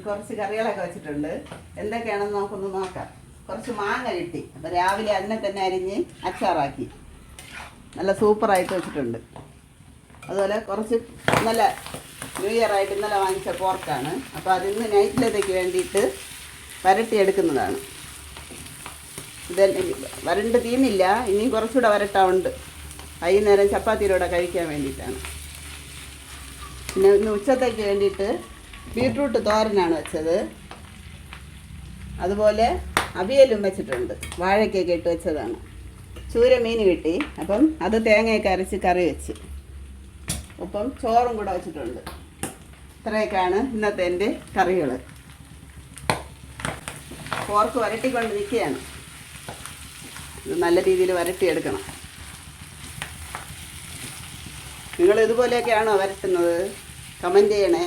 കുറച്ച് കറികളൊക്കെ വെച്ചിട്ടുണ്ട്. എന്തൊക്കെയാണെന്ന് നമുക്കൊന്ന് നോക്കാം. കുറച്ച് മാങ്ങ കിട്ടി, അപ്പോൾ രാവിലെ അതിനെ തന്നെ അരിഞ്ഞ് അച്ചാറാക്കി നല്ല സൂപ്പറായിട്ട് വെച്ചിട്ടുണ്ട്. അതുപോലെ കുറച്ച് നല്ല ന്യൂ ഇയർ ആയിട്ട് ഇന്നലെ വാങ്ങിച്ച പോർക്കാണ്. അപ്പോൾ അതിന്ന് നൈറ്റിലത്തേക്ക് വേണ്ടിയിട്ട് വരട്ടിയെടുക്കുന്നതാണ്. ഇത് വരണ്ട് തീർന്നില്ല, ഇനിയും കുറച്ചുകൂടെ വരട്ടാവുണ്ട്. വൈകുന്നേരം ചപ്പാത്തിയിലൂടെ കഴിക്കാൻ വേണ്ടിയിട്ടാണ്. പിന്നെ ഇന്ന് ഉച്ചത്തേക്ക് വേണ്ടിയിട്ട് ബീട്രൂട്ട് തോരനാണ് വെച്ചത്. അതുപോലെ അവിയലും വെച്ചിട്ടുണ്ട്, വാഴയ്ക്കൊക്കെ ഇട്ട് വെച്ചതാണ്. ചൂര മീൻ കിട്ടി, അപ്പം അത് തേങ്ങയൊക്കെ അരച്ച് കറി വെച്ച്, ഒപ്പം ചോറും കൂടെ വെച്ചിട്ടുണ്ട്. ഇത്രയൊക്കെയാണ് ഇന്നത്തെ എൻ്റെ കറികൾ. പോർക്ക് വരട്ടിക്കൊണ്ട് നിൽക്കുകയാണ്. ഇത് നല്ല രീതിയിൽ വരട്ടിയെടുക്കണം. നിങ്ങൾ ഇതുപോലെയൊക്കെയാണോ വരട്ടുന്നത്? കമൻറ്റ് ചെയ്യണേ.